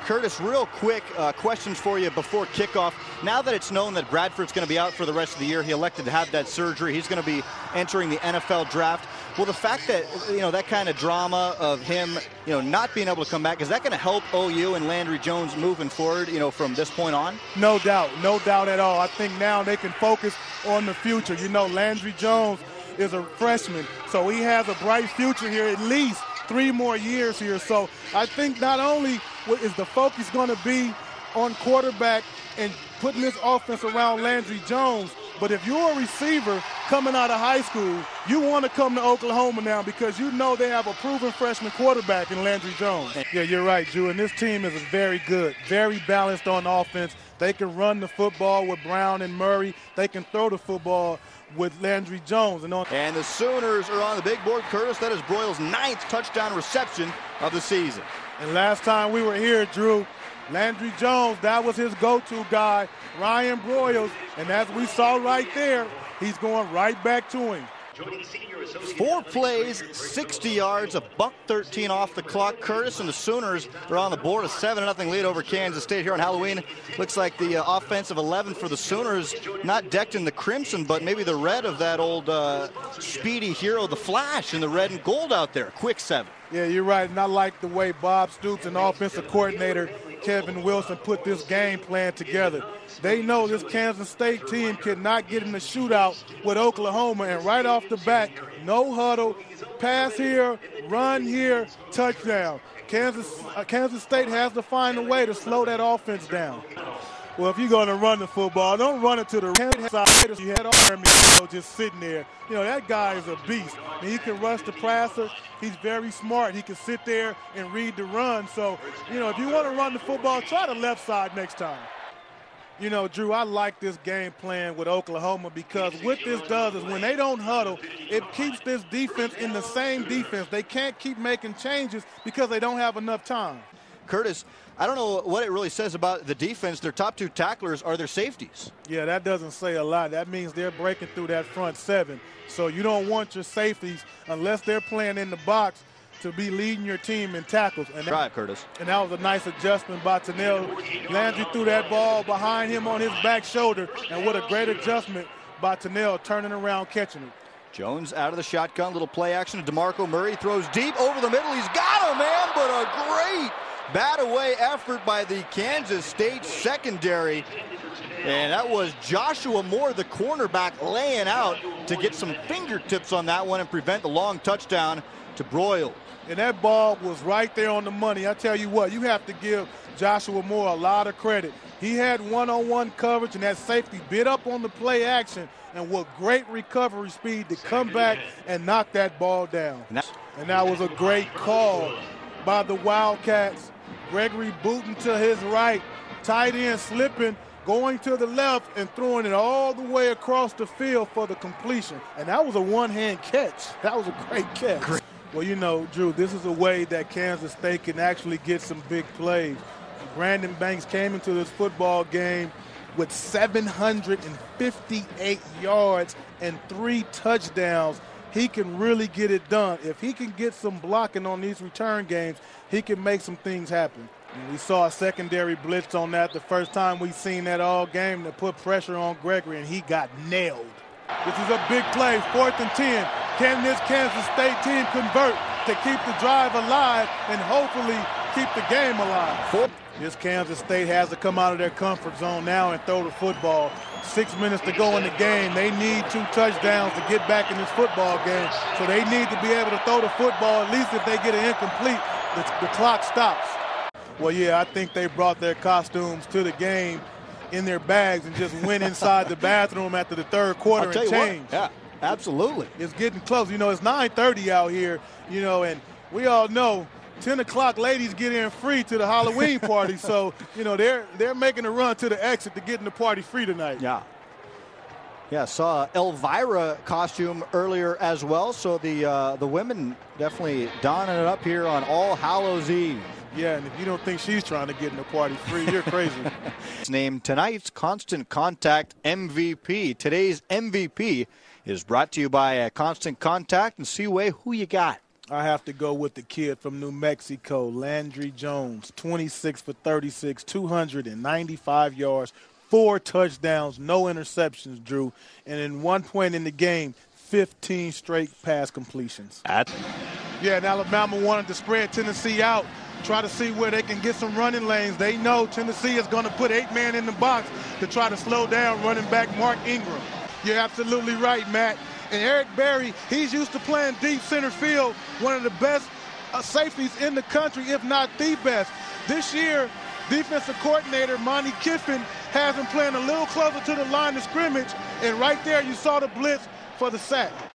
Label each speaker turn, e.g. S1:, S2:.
S1: Curtis, real quick questions for you before kickoff. Now that it's known that Bradford's going to be out for the rest of the year, he elected to have that surgery. He's going to be entering the NFL draft. Well, the fact that, that kind of drama of him, not being able to come back, is that going to help OU and Landry Jones moving forward, from this point on?
S2: No doubt at all. I think now they can focus on the future. Landry Jones is a freshman, so he has a bright future here, at least 3 more years here. So I think not only is the focus going to be on quarterback and putting this offense around Landry Jones, but if you're a receiver coming out of high school, you want to come to Oklahoma now because they have a proven freshman quarterback in Landry Jones. Yeah, you're right, Drew, and this team is very good, very balanced on offense. They can run the football with Brown and Murray. They can throw the football with Landry Jones.
S1: And the Sooners are on the big board, Curtis. That is Broyles' 9th touchdown reception of the season.
S2: And last time we were here, Drew, Landry Jones, that was his go-to guy, Ryan Broyles. And as we saw right there, he's going right back to him.
S1: 4 plays, 60 yards, a $113 off the clock. Curtis and the Sooners are on the board, a 7-0 lead over Kansas State here on Halloween. Looks like the offensive 11 for the Sooners, not decked in the crimson, but maybe the red of that old speedy hero, the Flash, in the red and gold out there. Quick 7.
S2: Yeah, you're right, and I like the way Bob Stoops and offensive coordinator Kevin Wilson put this game plan together. They know this Kansas State team cannot get in the shootout with Oklahoma, and right off the bat, no huddle, pass here, run here, touchdown. Kansas State has to find a way to slow that offense down. Well, if you're going to run the football, don't run it to the side. You had Army just sitting there. That guy is a beast. I mean, he can rush the passer. He's very smart. He can sit there and read the run. So, if you want to run the football, try the left side next time. Drew, I like this game plan with Oklahoma because what this does is when they don't huddle, it keeps this defense in the same defense. They can't keep making changes because they don't have enough time.
S1: Curtis, I don't know what it really says about the defense. Their top 2 tacklers are their safeties.
S2: Yeah, that doesn't say a lot. That means they're breaking through that front 7. So you don't want your safeties, unless they're playing in the box, to be leading your team in tackles.
S1: Try, Curtis.
S2: And that was a nice adjustment by Tennell. Landry threw that ball behind him on his back shoulder, and what a great adjustment by Tennell, turning around, catching it.
S1: Jones out of the shotgun, little play action. DeMarco Murray throws deep over the middle. He's got him, man, but a great bat-away effort by the Kansas State secondary. And that was Joshua Moore, the cornerback, laying out to get some fingertips on that one and prevent the long touchdown to Broyles.
S2: And that ball was right there on the money. I tell you what, you have to give Joshua Moore a lot of credit. He had one-on-one coverage, and that safety bit up on the play action, and with great recovery speed to come back and knock that ball down. And that was a great call by the Wildcats. Gregory Booten to his right, tight end slipping, going to the left and throwing it all the way across the field for the completion. And that was a one-hand catch. That was a great catch. Great. Well, Drew, this is a way that Kansas State can actually get some big plays. Brandon Banks came into this football game with 758 yards and 3 touchdowns. He can really get it done. If he can get some blocking on these return games, he can make some things happen. And we saw a secondary blitz on that the first time we've seen that all game to put pressure on Gregory, and he got nailed. This is a big play, 4th and 10. Can this Kansas State team convert to keep the drive alive and hopefully keep the game alive? This Kansas State has to come out of their comfort zone now and throw the football. 6 minutes to go in the game. They need 2 touchdowns to get back in this football game. So they need to be able to throw the football. At least if they get it incomplete, the clock stops. Well, yeah, I think they brought their costumes to the game in their bags and just went inside the bathroom after the 3rd quarter and changed.
S1: Yeah, absolutely.
S2: It's getting close. It's 9:30 out here, and we all know 10 o'clock ladies get in free to the Halloween party. So, they're making a run to the exit to get in the party free tonight.
S1: Yeah. Yeah, saw Elvira costume earlier as well. So the women definitely donning it up here on All Hallows Eve.
S2: Yeah, and if you don't think she's trying to get in the party free, you're crazy.
S1: It's named tonight's Constant Contact MVP. Today's MVP is brought to you by Constant Contact and Seaway. Who you got?
S2: I have to go with the kid from New Mexico, Landry Jones, 26 for 36, 295 yards, 4 touchdowns, no interceptions, Drew. And in one point in the game, 15 straight pass completions. Yeah, and Alabama wanted to spread Tennessee out, try to see where they can get some running lanes. They know Tennessee is going to put 8 men in the box to try to slow down running back Mark Ingram. You're absolutely right, Matt. And Eric Berry, he's used to playing deep center field, one of the best safeties in the country, if not the best. This year, defensive coordinator Monty Kiffin has him playing a little closer to the line of scrimmage, and right there you saw the blitz for the sack.